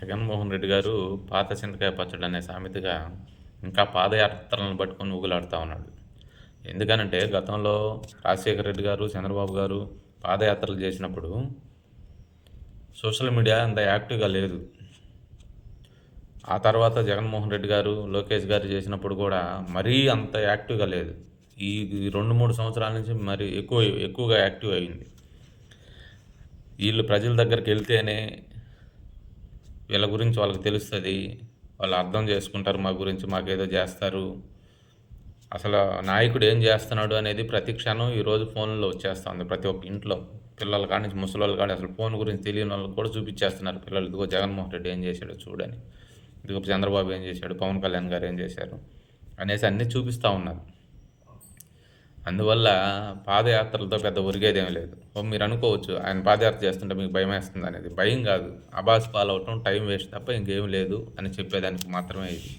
జగన్మోహన్ రెడ్డి గారు పాత చింతకాయ పచ్చడి అనే సామెతగా ఇంకా పాదయాత్రలను పట్టుకొని ఊగులాడుతూ ఉన్నాడు. ఎందుకనంటే గతంలో రాజశేఖర రెడ్డి గారు, చంద్రబాబు గారు పాదయాత్రలు చేసినప్పుడు సోషల్ మీడియా అంత యాక్టివ్గా లేదు. ఆ తర్వాత జగన్మోహన్ రెడ్డి గారు, లోకేష్ గారు చేసినప్పుడు కూడా మరీ అంత యాక్టివ్గా లేదు. ఈ 2-3 సంవత్సరాల నుంచి మరి ఎక్కువగా యాక్టివ్ అయింది. వీళ్ళు ప్రజల దగ్గరికి వెళ్తేనే వీళ్ళ గురించి వాళ్ళకి తెలుస్తుంది, వాళ్ళు అర్థం చేసుకుంటారు, మా గురించి మాకేదో చేస్తారు. అసలు నాయకుడు ఏం చేస్తున్నాడు అనేది ప్రతి క్షణం ఈరోజు ఫోన్లో వచ్చేస్తుంది. ప్రతి ఒక్క ఇంట్లో పిల్లలు కానీ ముసలోళ్ళు కానీ అసలు ఫోన్ గురించి తెలియని వాళ్ళకి కూడా చూపించేస్తున్నారు పిల్లలు. ఇదిగో జగన్మోహన్ రెడ్డి ఏం చేశాడో చూడని, ఇదిగో చంద్రబాబు ఏం చేశాడు, పవన్ కళ్యాణ్ గారు ఏం చేశారు అనేసి అన్నీ చూపిస్తూ ఉన్నారు. అందువల్ల పాదయాత్రలతో పెద్ద ఒరిగేదేమీ లేదు. మీరు అనుకోవచ్చు ఆయన పాదయాత్ర చేస్తుంటే మీకు భయం వేస్తుంది అనేది. భయం కాదు, అబాస్ పాలవటం, టైం వేస్ట్ తప్ప ఇంకేం లేదు అని చెప్పేదానికి మాత్రమే ఇది.